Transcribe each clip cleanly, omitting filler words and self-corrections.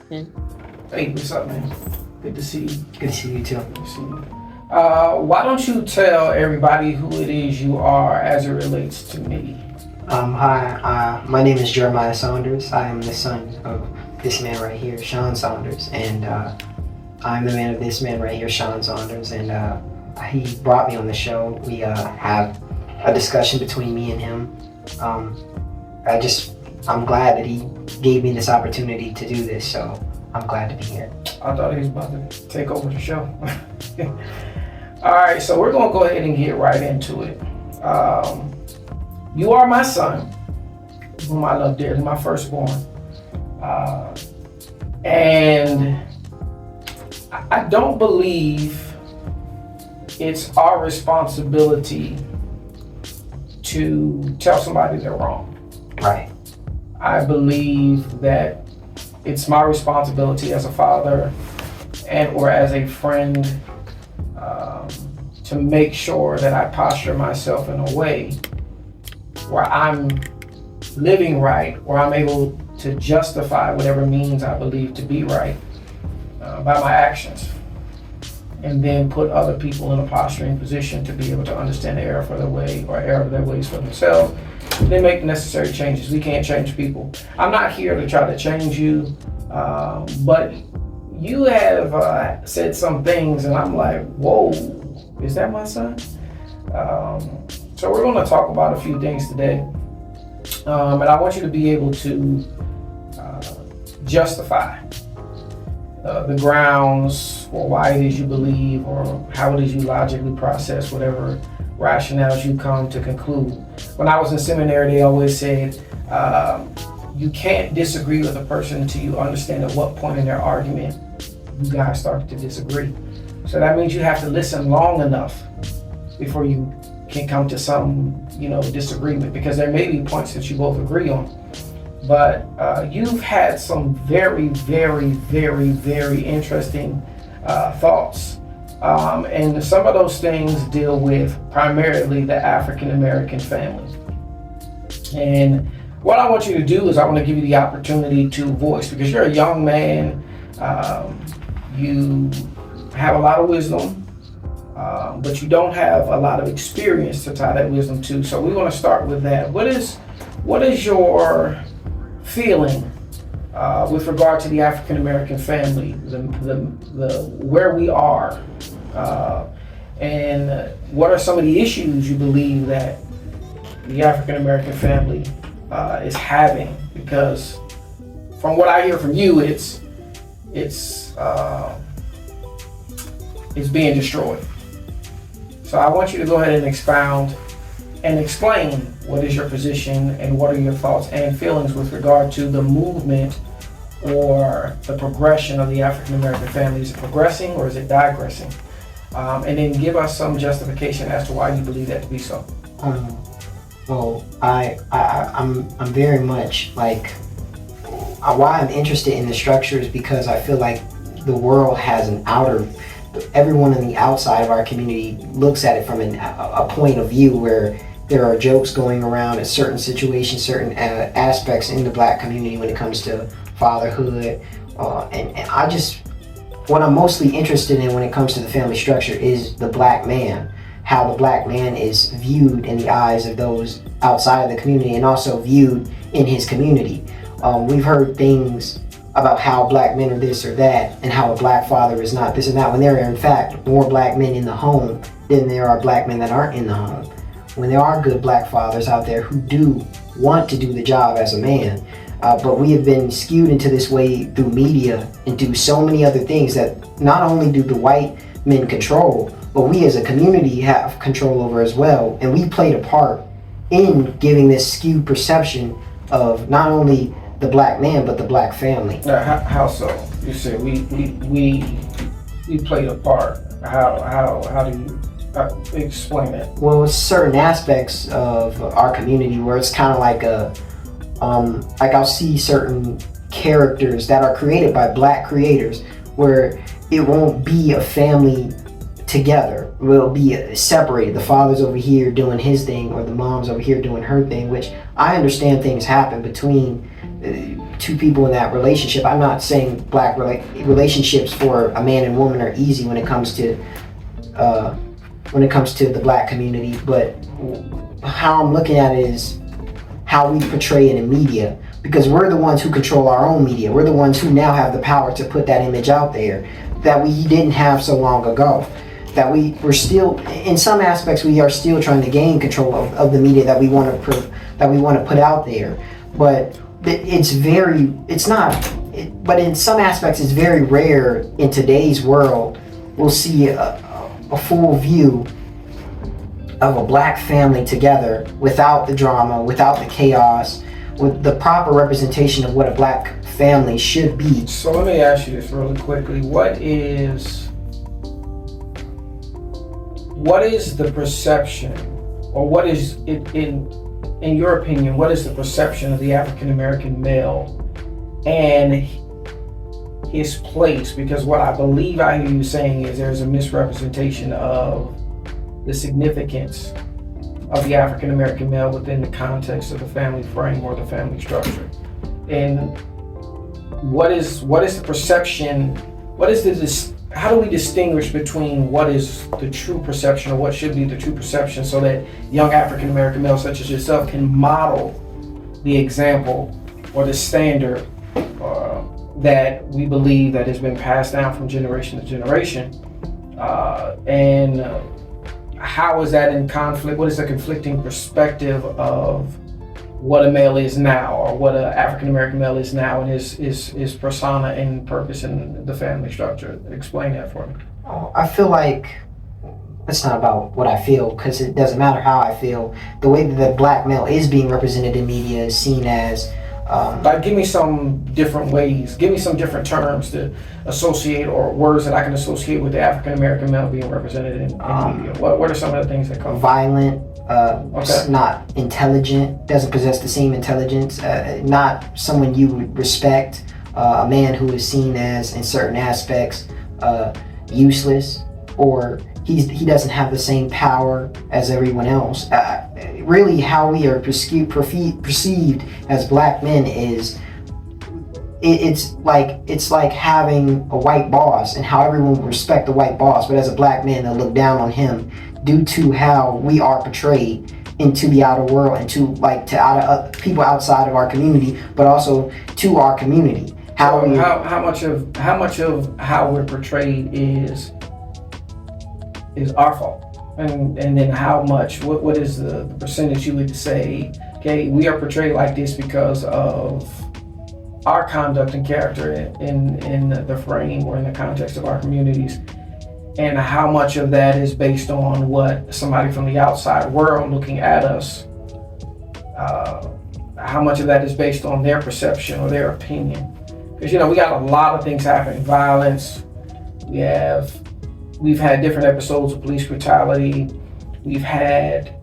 Hey, what's up, man? Good to see you. Good to see you too. Good to see you. Why don't you tell everybody who it is you are as it relates to me? Hi, my name is Jeremiah Saunders. I am the son of this man right here, Sean Saunders, and I'm the man of this man right here, Sean Saunders, and he brought me on the show. We have a discussion between me and him. I'm glad that he gave me this opportunity to do this, so I'm glad to be here. I thought he was about to take over the show. All right, so we're gonna go ahead and get right into it. You are my son, whom I love dearly, my firstborn. And I don't believe it's our responsibility to tell somebody they're wrong. Right. I believe that it's my responsibility as a father and or as a friend to make sure that I posture myself in a way where I'm living right, where I'm able to justify whatever means I believe to be right by my actions, and then put other people in a posturing position to be able to understand the error of their ways for themselves. They make the necessary changes. We can't change people. I'm not here to try to change you, but you have said some things, and I'm like, whoa, is that my son? So we're going to talk about a few things today, and I want you to be able to justify the grounds for why it is you believe, or how it is you logically process whatever rationales you come to conclude. When I was in seminary, they always said, you can't disagree with a person until you understand at what point in their argument you guys started to disagree. So that means you have to listen long enough before you can come to some, disagreement, because there may be points that you both agree on. But you've had some very, very, very, very interesting thoughts. And some of those things deal with primarily the African American family. And what I want you to do is I want to give you the opportunity to voice, because you're a young man, you have a lot of wisdom, but you don't have a lot of experience to tie that wisdom to. So we want to start with that. What is your feeling with regard to the African American family, the where we are, and what are some of the issues you believe that the African American family is having? Because from what I hear from you, it's being destroyed. So I want you to go ahead and expound and explain what is your position and what are your thoughts and feelings with regard to the movement or the progression of the African American family. Is it progressing or is it digressing? And then give us some justification as to why you believe that to be so. Well, I'm very much like, why I'm interested in the structure is because I feel like the world has everyone on the outside of our community looks at it from a point of view where there are jokes going around at certain situations, certain aspects in the black community when it comes to fatherhood. And what I'm mostly interested in when it comes to the family structure is the black man, how the black man is viewed in the eyes of those outside of the community and also viewed in his community. We've heard things about how black men are this or that and how a black father is not this and that, when there are in fact more black men in the home than there are black men that aren't in the home. When there are good black fathers out there who do want to do the job as a man, but we have been skewed into this way through media and do so many other things that not only do the white men control, but we as a community have control over as well. And we played a part in giving this skewed perception of not only the black man, but the black family. How so? You said we played a part. How do you explain it? Well, it's certain aspects of our community where it's kind of like like I'll see certain characters that are created by black creators where it won't be a family together. We'll be separated. The father's over here doing his thing or the mom's over here doing her thing, which I understand things happen between two people in that relationship. I'm not saying black relationships for a man and woman are easy when it comes to the black community, but how I'm looking at it is how we portray it in media, because we're the ones who control our own media. We're the ones who now have the power to put that image out there that we didn't have so long ago. That we're still, in some aspects, we are still trying to gain control of the media that we want to put out there. But but in some aspects, it's very rare in today's world. We'll see a full view of a black family together without the drama, without the chaos, with the proper representation of what a black family should be. So let me ask you this really quickly. What is the perception, or what is it in your opinion, what is the perception of the African American male and his place? Because what I believe I hear you saying is there's a misrepresentation of the significance of the African American male within the context of the family frame or the family structure. And what is the perception? How do we distinguish between what is the true perception, or what should be the true perception, so that young African American males such as yourself can model the example or the standard that we believe that has been passed down from generation to generation? And how is that in conflict? What is the conflicting perspective of what a male is now, or what an African American male is now, and his persona and purpose in the family structure? Explain that for me. I feel like it's not about what I feel, because it doesn't matter how I feel. The way that the black male is being represented in media is seen as like, give me some different ways, give me some different terms to associate, or words that I can associate with the African American male being represented in media. What are some of the things that come? Violent, not intelligent, doesn't possess the same intelligence, not someone you would respect, a man who is seen as, in certain aspects, useless, or he doesn't have the same power as everyone else. Really, how we are perceived as black men is, it's like having a white boss, and how everyone will respect the white boss, but as a black man, they'll look down on him due to how we are portrayed into the outer world, and to people outside of our community, but also to our community. How much of how we're portrayed is our fault, and then how much, what is the percentage you would say, okay, we are portrayed like this because of our conduct and character in the frame or in the context of our communities, and how much of that is based on what somebody from the outside world looking at us, how much of that is based on their perception or their opinion? Because we got a lot of things happening. Violence, we've had different episodes of police brutality. We've had,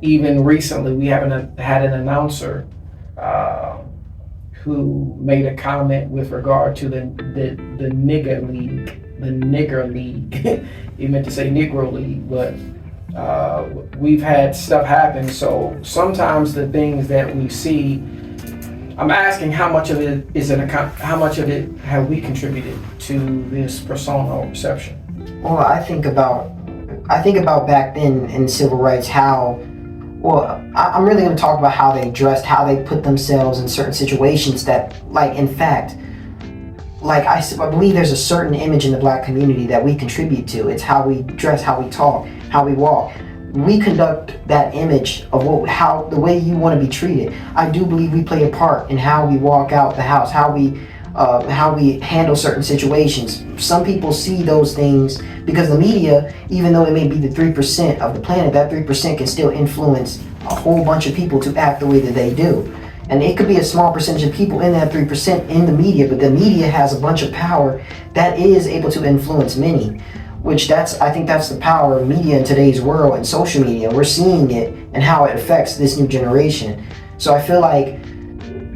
even recently, we haven't had an announcer who made a comment with regard to the nigger league. The nigger league. He meant to say Negro League, but we've had stuff happen. So sometimes the things that we see, I'm asking how much of it how much of it have we contributed to this persona or perception? Well, I think about back then in civil rights, I'm really going to talk about how they dressed, how they put themselves in certain situations that, in fact, I believe there's a certain image in the black community that we contribute to. It's how we dress, how we talk, how we walk. We conduct that image of the way you want to be treated. I do believe we play a part in how we walk out the house, how we handle certain situations. Some people see those things because the media, even though it may be the 3% of the planet, that 3% can still influence a whole bunch of people to act the way that they do. And it could be a small percentage of people in that 3% in the media, but the media has a bunch of power that is able to influence many, I think that's the power of media in today's world, and social media. We're seeing it and how it affects this new generation. So I feel like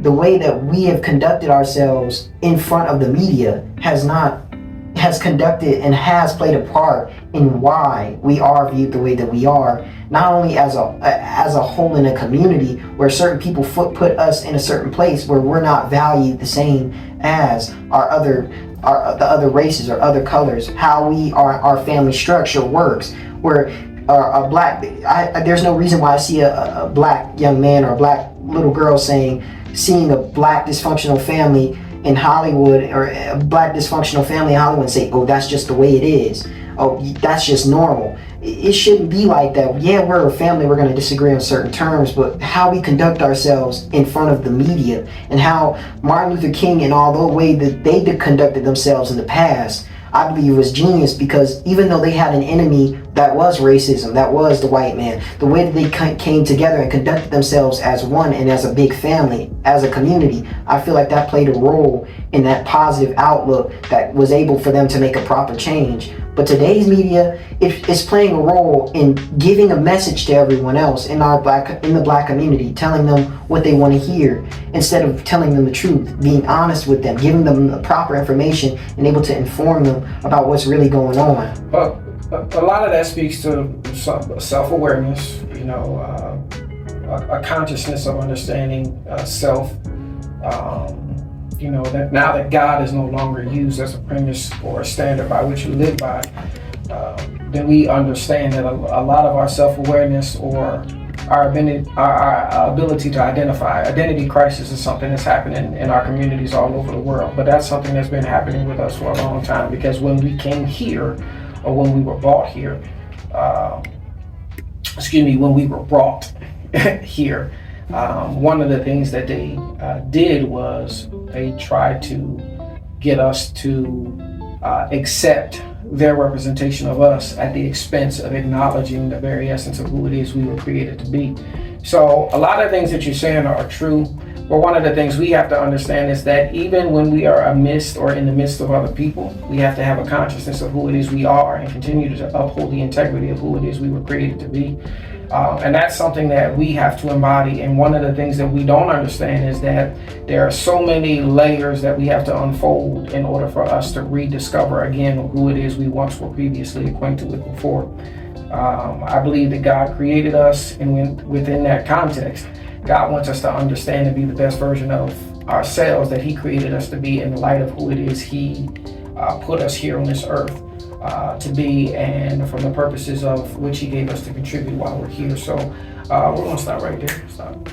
the way that we have conducted ourselves in front of the media has not has conducted and has played a part in why we are viewed the way that we are, not only as a whole in a community where certain people put us in a certain place where we're not valued the same as the other races or other colors, how our family structure works, where a black, there's no reason why I see a black young man or a black little girl seeing a black dysfunctional family in Hollywood, or a black dysfunctional family in Hollywood, and say, oh, that's just the way it is. Oh, that's just normal. It shouldn't be like that. Yeah, we're a family, we're going to disagree on certain terms, but how we conduct ourselves in front of the media, and how Martin Luther King and all the way that they conducted themselves in the past, I believe was genius, because even though they had an enemy that was racism, that was the white man, the way that they came together and conducted themselves as one and as a big family, as a community, I feel like that played a role in that positive outlook that was able for them to make a proper change. But today's media is playing a role in giving a message to everyone else in the black community, telling them what they want to hear instead of telling them the truth, being honest with them, giving them the proper information, and able to inform them about what's really going on. But a lot of that speaks to self-awareness, a consciousness of understanding self. That now that God is no longer used as a premise or a standard by which you live by, then we understand that a lot of our self-awareness or our ability to identify identity crisis is something that's happening in our communities all over the world. But that's something that's been happening with us for a long time, because when we came here, or when we were brought here, when we were brought here, one of the things that they did was they tried to get us to accept their representation of us at the expense of acknowledging the very essence of who it is we were created to be. So a lot of things that you're saying are true, but one of the things we have to understand is that even when we are amidst or in the midst of other people, we have to have a consciousness of who it is we are and continue to uphold the integrity of who it is we were created to be. And that's something that we have to embody. And one of the things that we don't understand is that there are so many layers that we have to unfold in order for us to rediscover again who it is we once were previously acquainted with before. I believe that God created us, and within that context, God wants us to understand and be the best version of ourselves that He created us to be in the light of who it is He put us here on this earth to be, and from the purposes of which He gave us to contribute while we're here. So we're going to stop right there. Stop.